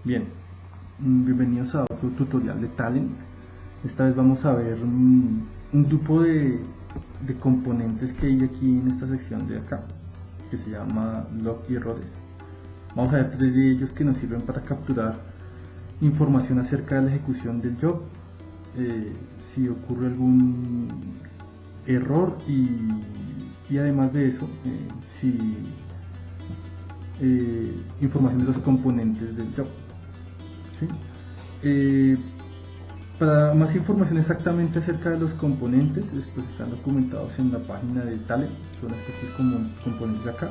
Bien, bienvenidos a otro tutorial de Talent. Esta vez vamos a ver un grupo de componentes que hay aquí en esta sección de acá, que se llama log y errores. Vamos a ver 3 de ellos que nos sirven para capturar información acerca de la ejecución del job, si ocurre algún error y además de eso, información de los componentes del job. ¿Sí? Para más información exactamente acerca de los componentes, pues están documentados en la página de Talent. Son estos 3 componentes de acá: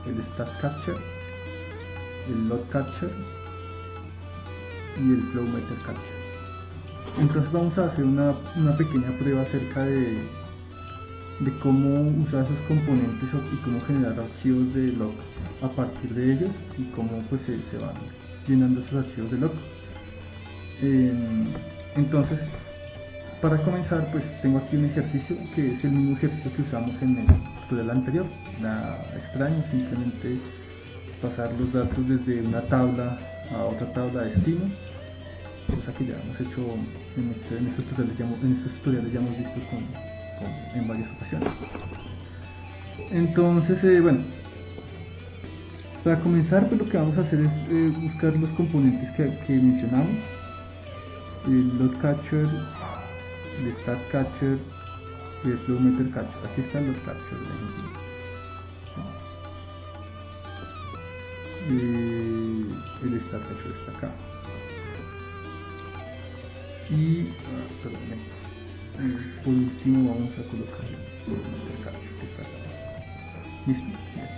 el Stat Catcher, el Load Catcher y el Flow Meter Catcher. Entonces vamos a hacer una pequeña prueba acerca de cómo usar esos componentes y cómo generar archivos de log a partir de ellos y cómo pues se van llenando esos archivos de log. Entonces, para comenzar, pues tengo aquí un ejercicio que es el mismo ejercicio que usamos en el tutorial anterior. Nada extraño, simplemente pasar los datos desde una tabla a otra tabla de destino, cosa que ya hemos hecho en estos tutoriales, ya hemos visto en varias ocasiones. Entonces, bueno, para comenzar, pues lo que vamos a hacer es buscar los componentes que mencionamos: el Load Catcher, el Stat Catcher y el Flow Meter Catcher. Aquí está el Load Catcher, el Stat Catcher está acá. Y por último vamos a colocar el Flow Meter Catcher que está acá. Listo. Bien.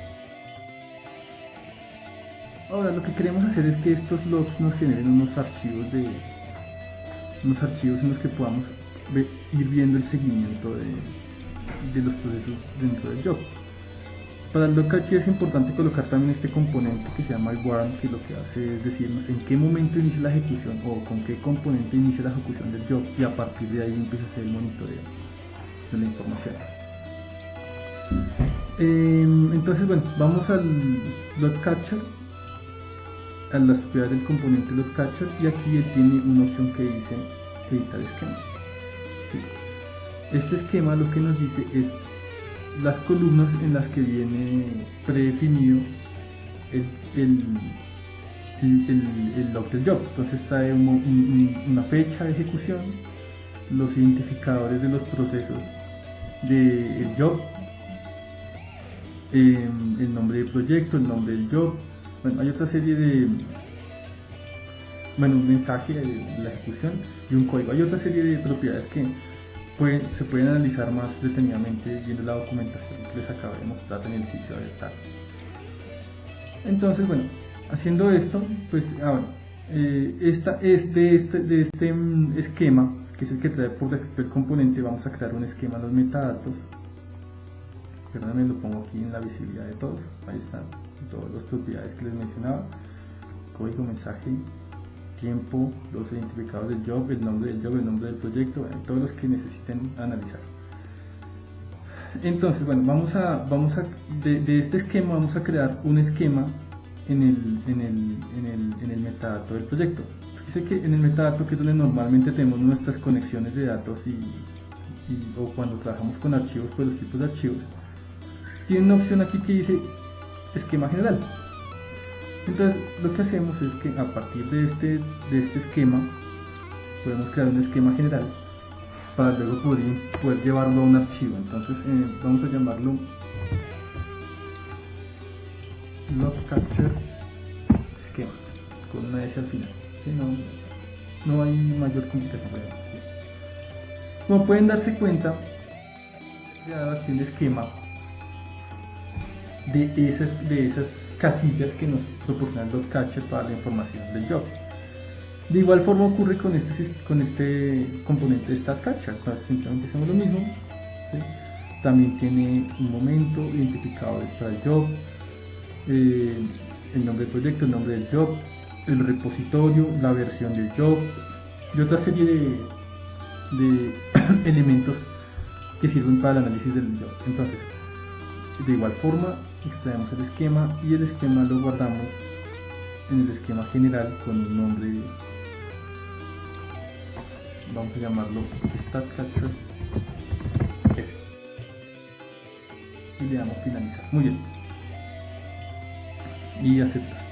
Ahora lo que queremos hacer es que estos logs nos generen unos archivos en los que podamos ir viendo el seguimiento de los procesos dentro del job. Para el log catcher es importante colocar también este componente que se llama el warrant, que lo que hace es decirnos en qué momento inicia la ejecución o con qué componente inicia la ejecución del job, y a partir de ahí empieza a hacer el monitoreo de la información. Entonces, bueno, vamos al log catcher, a las propiedades del componente load catcher, y aquí él tiene una opción que dice editar esquema. ¿Sí? Este esquema lo que nos dice es las columnas en las que viene predefinido el log del job. Entonces trae una fecha de ejecución, los identificadores de los procesos del job, el nombre del proyecto, el nombre del job. Bueno, hay otra serie de, un mensaje de la ejecución y un código. Hay otra serie de propiedades que se pueden analizar más detenidamente viendo la documentación que les acabo de mostrar en el sitio de Talent. Entonces, bueno, haciendo esto, pues de este esquema, que es el que trae por defecto el componente, vamos a crear un esquema en los metadatos. Perdónenme, lo pongo aquí en la visibilidad de todos. Ahí están todas las propiedades que les mencionaba: código, mensaje, tiempo, los identificadores del job, el nombre del job, el nombre del proyecto, todos los que necesiten analizar. Entonces, bueno, de este esquema vamos a crear un esquema en el metadato del proyecto. Fíjense que en el metadato, que es donde normalmente tenemos nuestras conexiones de datos o cuando trabajamos con archivos, pues los tipos de archivos, tiene una opción aquí que dice esquema general. Entonces lo que hacemos es que a partir de este esquema podemos crear un esquema general para luego poder llevarlo a un archivo. Entonces vamos a llamarlo log catcher esquema con una S al final. ¿Sí? No hay mayor complicación. Como pueden darse cuenta, he creado aquí un esquema de esas casillas que nos proporciona el log catcher para la información del job. De igual forma ocurre con este componente de Stat Catcher. Simplemente hacemos lo mismo. ¿Sí? También tiene un momento, identificadores para el job, el nombre del proyecto, el nombre del job, el repositorio, la versión del job y otra serie de elementos que sirven para el análisis del job. Entonces, de igual forma, extraemos el esquema y el esquema lo guardamos en el esquema general con un nombre, vamos a llamarlo StatCatcher S, y le damos finalizar. Muy bien, y aceptar.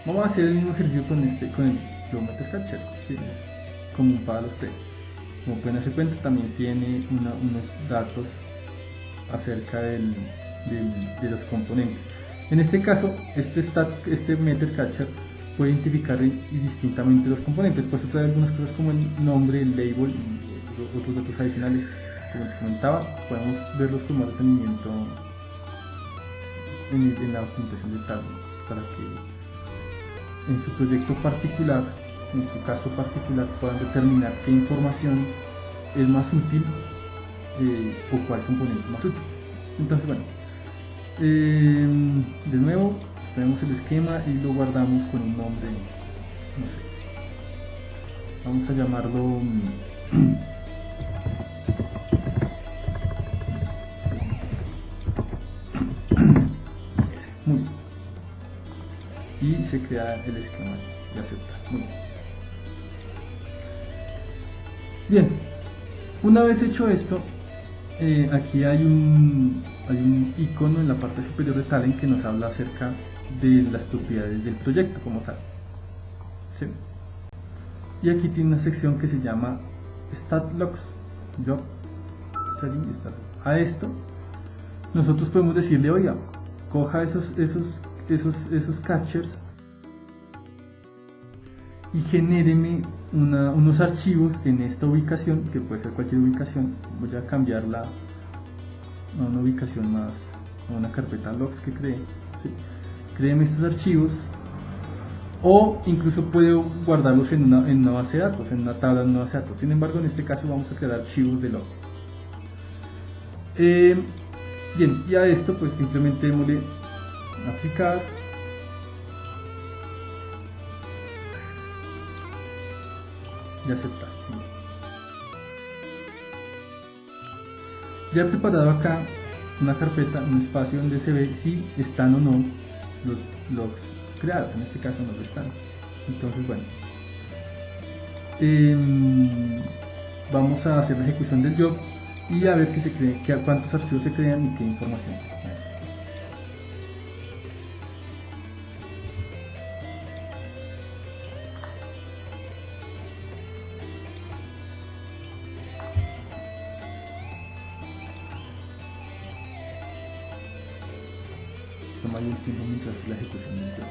Vamos a hacer el mismo ejercicio con el Geometry Catcher, ¿sí? Común para los tres. Como pueden darse cuenta, también tiene unos datos acerca de los componentes. En este caso, este MeterCatcher puede identificar distintamente los componentes, pues trae algunas cosas como el nombre, el label y otros datos adicionales. Como les comentaba, podemos verlos con más detenimiento en la documentación de Talon, para que en su proyecto particular, en su caso particular, puedan determinar qué información es más útil o cuál componente es más útil. Entonces, bueno, de nuevo tenemos el esquema y lo guardamos con un nombre, no sé, vamos a llamarlo muy bien, y se crea el esquema y aceptar. Muy bien. Bien, una vez hecho esto, aquí hay un icono en la parte superior de Talend que nos habla acerca de las propiedades del proyecto como tal, ¿sí? Y aquí tiene una sección que se llama StatLogs, Job, Setting y Stat. A esto nosotros podemos decirle, oiga, coja esos catchers y genéreme unos archivos en esta ubicación, que puede ser cualquier ubicación. Voy a cambiarla a una ubicación más, a una carpeta logs que cree, ¿sí? Créeme estos archivos, o incluso puedo guardarlos en una base de datos, en una tabla de una base de datos. Sin embargo, en este caso vamos a crear archivos de log. Bien, y a esto pues simplemente démosle aplicar. Y aceptar. Ya he preparado acá una carpeta, un espacio donde se ve si están o no los logs creados. En este caso no lo están. Entonces, bueno, vamos a hacer la ejecución del job y a ver cuántos archivos se crean y qué información. Toma un tiempo mientras la ejecución del job.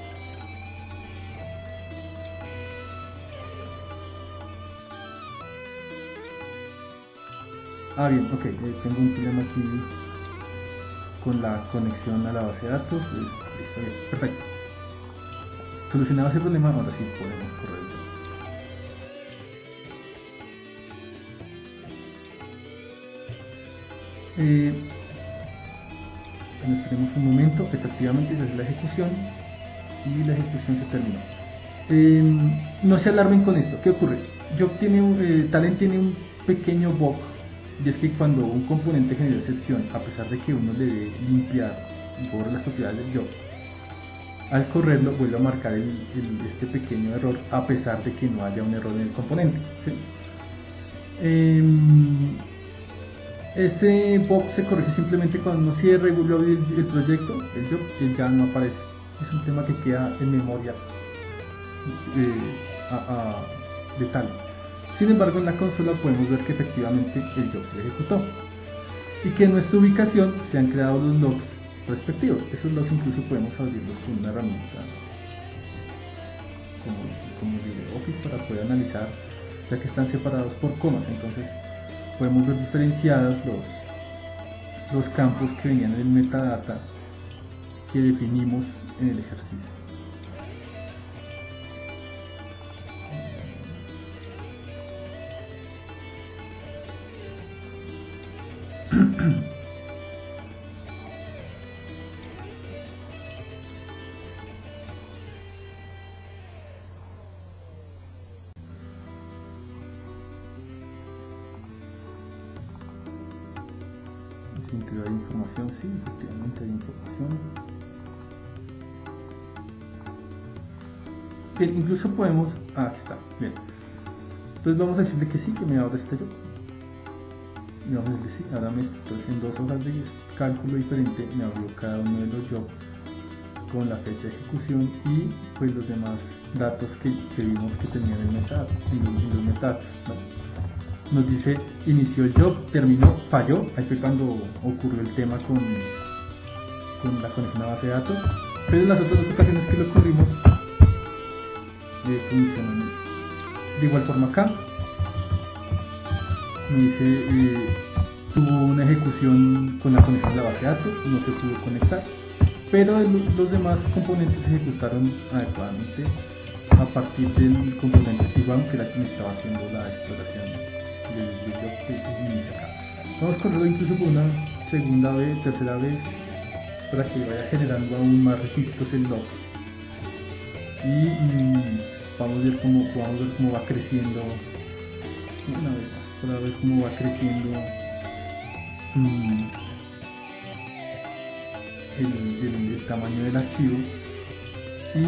Bien, ok, tengo un problema aquí con la conexión a la base de datos. Listo, bien, perfecto. Solucionado ese problema, ahora sí podemos correr el job. Esperemos un momento, efectivamente se hace la ejecución y la ejecución se terminó. No se alarmen con esto. ¿Qué ocurre? Talend tiene un pequeño bug, y es que cuando un componente genera excepción, a pesar de que uno le debe limpiar y borrar las propiedades del job, al correrlo vuelve a marcar este pequeño error, a pesar de que no haya un error en el componente, ¿sí? Ese bug se corrige simplemente cuando uno cierra y vuelve a abrir el proyecto, el job, y ya no aparece. Es un tema que queda en memoria de Talend. Sin embargo, en la consola podemos ver que efectivamente el job se ejecutó y que en nuestra ubicación se han creado los logs respectivos. Esos logs incluso podemos abrirlos con una herramienta como LibreOffice para poder analizar, ya que están separados por comas. Entonces podemos ver diferenciados los campos que venían en el metadata que definimos en el ejercicio. Hay información, sí, efectivamente hay información. incluso podemos, aquí está, bien. Entonces vamos a decirle que sí, que me abra este job. Y vamos a decirle sí, ahora entonces en 2 hojas de cálculo diferente me abrió cada uno de los jobs con la fecha de ejecución y pues los demás datos que vimos que tenían en los metadatos, ¿no? Nos dice inició el job, terminó, falló, ahí fue cuando ocurrió el tema con la conexión a base de datos, pero en las otras 2 ocasiones que lo ocurrimos funcionan. De igual forma acá me dice tuvo una ejecución con la conexión a la base de datos, no se pudo conectar, pero los demás componentes se ejecutaron adecuadamente a partir del componente T1, que era quien estaba haciendo la exploración del job que inicia acá. Vamos a correrlo incluso por una segunda vez, tercera vez, para que vaya generando aún más registros en log. Y vamos a ver cómo va creciendo una vez más, para ver cómo va creciendo el tamaño del archivo y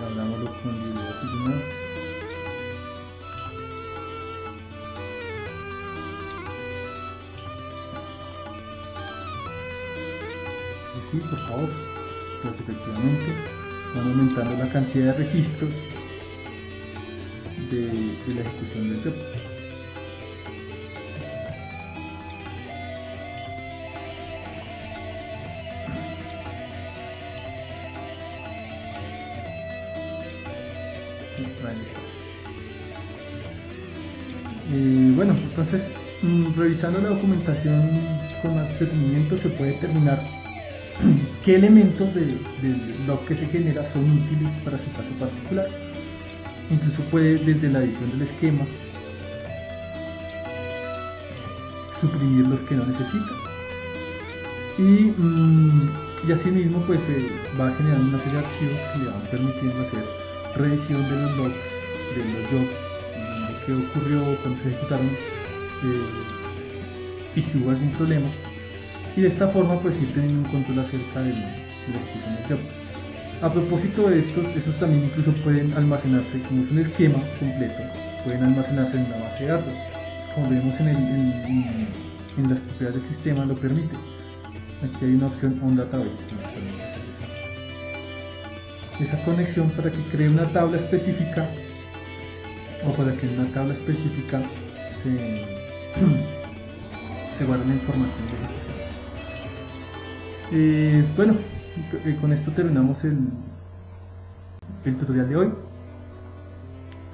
hablámoslo con LibreOffice. Sí, por favor, pues efectivamente van aumentando la cantidad de registros de la ejecución del job. Bueno, entonces revisando la documentación con más detenimiento se puede determinar qué elementos del log que se genera son útiles para su caso particular. Incluso puede desde la edición del esquema suprimir los que no necesita y asimismo pues va generando una serie de archivos que le van permitiendo hacer revisión de los logs, de los jobs, qué ocurrió, cuando se ejecutaron y si hubo algún problema, y de esta forma pues ir teniendo un control acerca de la ejecución del job. A propósito de estos también incluso pueden almacenarse, como es un esquema completo, pueden almacenarse en una base de datos, como vemos en las propiedades del sistema lo permite. Aquí hay una opción on database que nos permite hacer esa conexión para que cree una tabla específica o para que en una tabla específica se guarde la información de ejecución. Bueno, con esto terminamos el tutorial de hoy.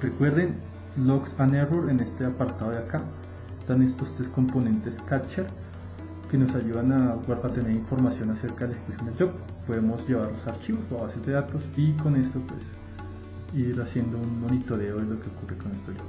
Recuerden, logs and error, en este apartado de acá están estos 3 componentes capture que nos ayudan a tener información acerca de la ejecución del job. Podemos llevar los archivos o bases de datos y con esto pues ir haciendo un monitoreo de lo que ocurre con este job.